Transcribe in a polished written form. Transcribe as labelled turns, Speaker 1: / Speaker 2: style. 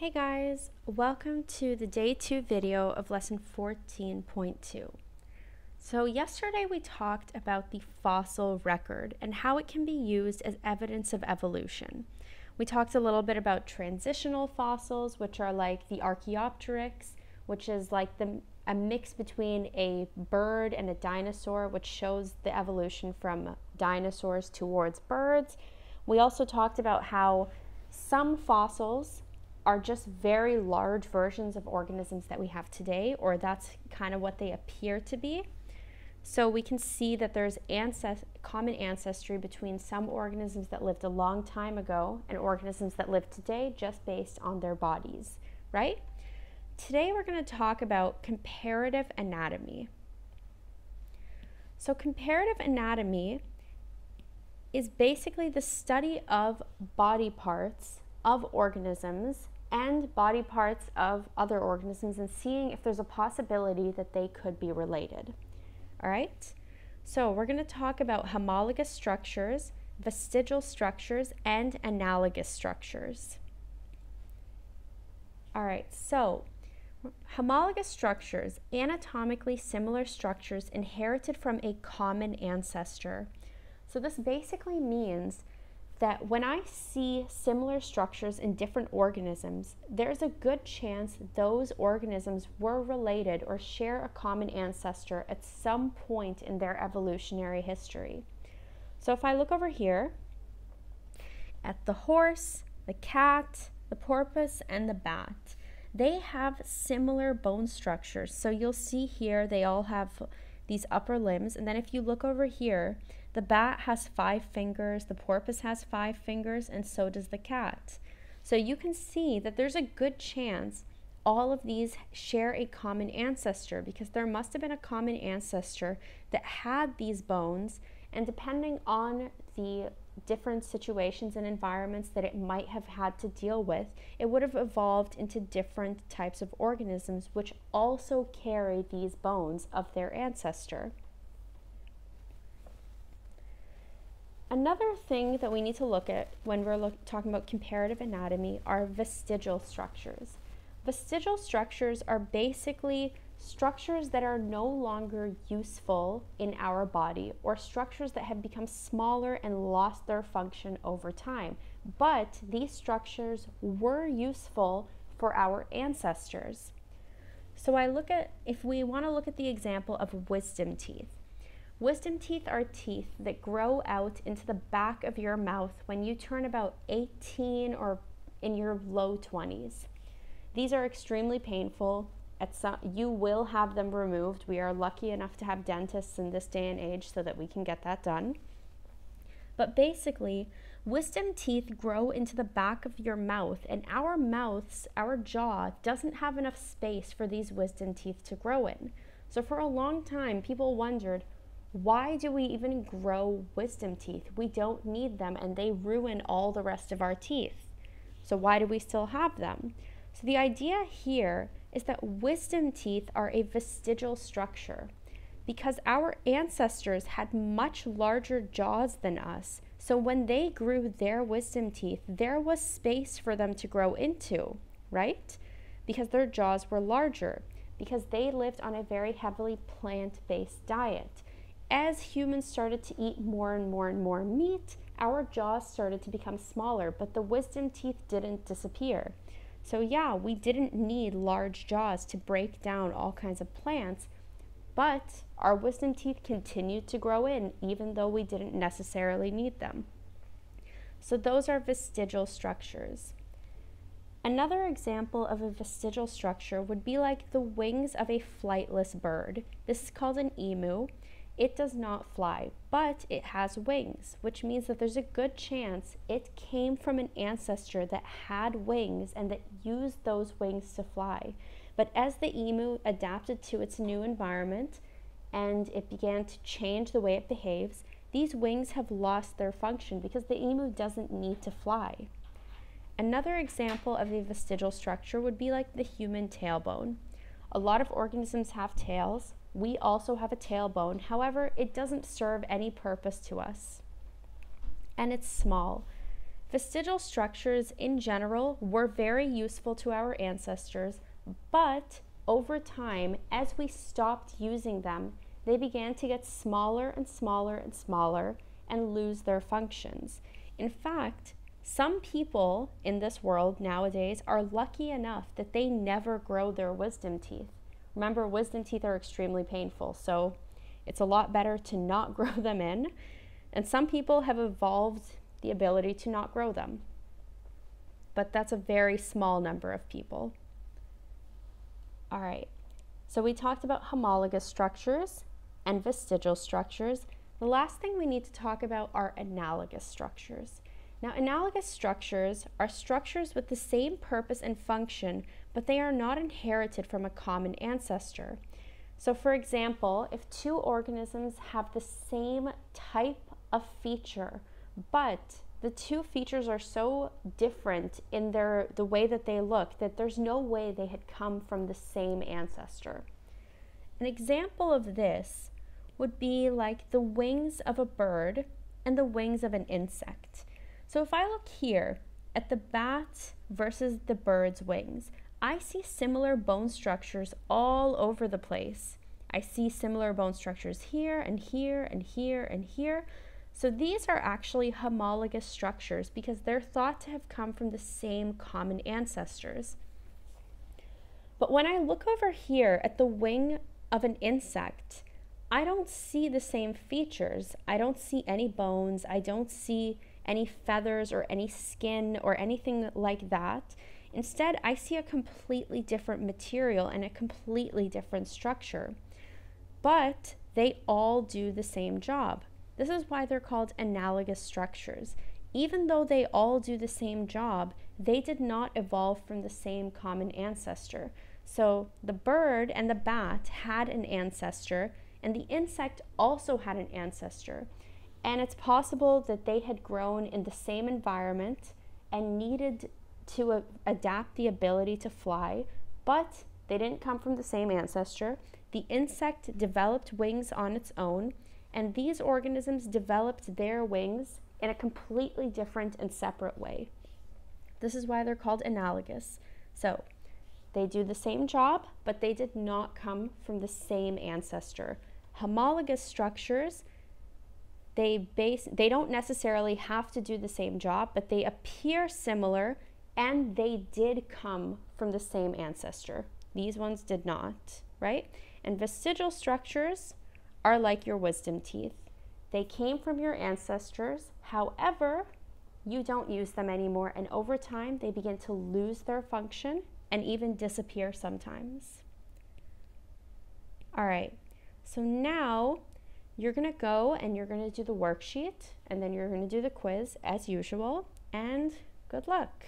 Speaker 1: Hey guys, welcome to the day 2 video of lesson 14.2. So yesterday we talked about the fossil record and how it can be used as evidence of evolution. We talked a little bit about transitional fossils, which are like the Archaeopteryx, which is like a mix between a bird and a dinosaur, which shows the evolution from dinosaurs towards birds. We also talked about how some fossils are just very large versions of organisms that we have today, or that's kind of what they appear to be. So we can see that there's common ancestry between some organisms that lived a long time ago and organisms that live today just based on their bodies, right? Today we're going to talk about comparative anatomy. So comparative anatomy is basically the study of body parts of organisms and body parts of other organisms and seeing if there's a possibility that they could be related. All right, so we're going to talk about homologous structures, vestigial structures, and analogous structures. All right, so homologous structures, anatomically similar structures inherited from a common ancestor. So this basically means that when I see similar structures in different organisms, there's a good chance those organisms were related or share a common ancestor at some point in their evolutionary history. So if I look over here at the horse, the cat, the porpoise, and the bat, they have similar bone structures. So you'll see here they all have these upper limbs, and then if you look over here, the bat has 5 fingers, the porpoise has 5 fingers, and so does the cat. So you can see that there's a good chance all of these share a common ancestor because there must have been a common ancestor that had these bones, and depending on the different situations and environments that it might have had to deal with, it would have evolved into different types of organisms which also carry these bones of their ancestor. Another thing that we need to look at when we're talking about comparative anatomy are vestigial structures. Vestigial structures are basically structures that are no longer useful in our body, or structures that have become smaller and lost their function over time. But these structures were useful for our ancestors. So if we want to look at the example of wisdom teeth. Wisdom teeth are teeth that grow out into the back of your mouth when you turn about 18 or in your low 20s. These are extremely painful. You will have them removed. We are lucky enough to have dentists in this day and age so that we can get that done. But basically, wisdom teeth grow into the back of your mouth, and our jaw doesn't have enough space for these wisdom teeth to grow in. So for a long time, people wondered, why do we even grow wisdom teeth? We don't need them, and they ruin all the rest of our teeth. So why do we still have them? So the idea here is that wisdom teeth are a vestigial structure because our ancestors had much larger jaws than us. So when they grew their wisdom teeth, there was space for them to grow into, right? Because their jaws were larger, because they lived on a very heavily plant-based diet. As humans started to eat more and more and more meat, our jaws started to become smaller, but the wisdom teeth didn't disappear. So yeah, we didn't need large jaws to break down all kinds of plants, but our wisdom teeth continued to grow in even though we didn't necessarily need them. So those are vestigial structures. Another example of a vestigial structure would be like the wings of a flightless bird. This is called an emu. It does not fly, but it has wings, which means that there's a good chance it came from an ancestor that had wings and that used those wings to fly. But as the emu adapted to its new environment and it began to change the way it behaves, these wings have lost their function because the emu doesn't need to fly. Another example of a vestigial structure would be like the human tailbone. A lot of organisms have tails. We also have a tailbone. However, it doesn't serve any purpose to us. And it's small. Vestigial structures in general were very useful to our ancestors, but over time, as we stopped using them, they began to get smaller and smaller and smaller and lose their functions. In fact, some people in this world nowadays are lucky enough that they never grow their wisdom teeth. Remember, wisdom teeth are extremely painful, so it's a lot better to not grow them in. And some people have evolved the ability to not grow them. But that's a very small number of people. All right, so we talked about homologous structures and vestigial structures. The last thing we need to talk about are analogous structures. Now, analogous structures are structures with the same purpose and function, but they are not inherited from a common ancestor. So, for example, if two organisms have the same type of feature, but the two features are so different in the way that they look that there's no way they had come from the same ancestor. An example of this would be like the wings of a bird and the wings of an insect. So if I look here at the bat versus the bird's wings, I see similar bone structures all over the place. I see similar bone structures here and here and here and here. So these are actually homologous structures because they're thought to have come from the same common ancestors. But when I look over here at the wing of an insect, I don't see the same features. I don't see any bones. I don't see any feathers or any skin or anything like that. Instead, I see a completely different material and a completely different structure. But they all do the same job. This is why they're called analogous structures. Even though they all do the same job, they did not evolve from the same common ancestor. So the bird and the bat had an ancestor, and the insect also had an ancestor. And it's possible that they had grown in the same environment and needed to adapt the ability to fly, but they didn't come from the same ancestor. The insect developed wings on its own, and these organisms developed their wings in a completely different and separate way. This is why they're called analogous. So they do the same job, but they did not come from the same ancestor. Homologous structures, they don't necessarily have to do the same job, but they appear similar and they did come from the same ancestor. These ones did not, right? And vestigial structures are like your wisdom teeth. They came from your ancestors, however, you don't use them anymore, and over time they begin to lose their function and even disappear sometimes. All right, so now you're gonna go and you're gonna do the worksheet, and then you're gonna do the quiz as usual, and good luck.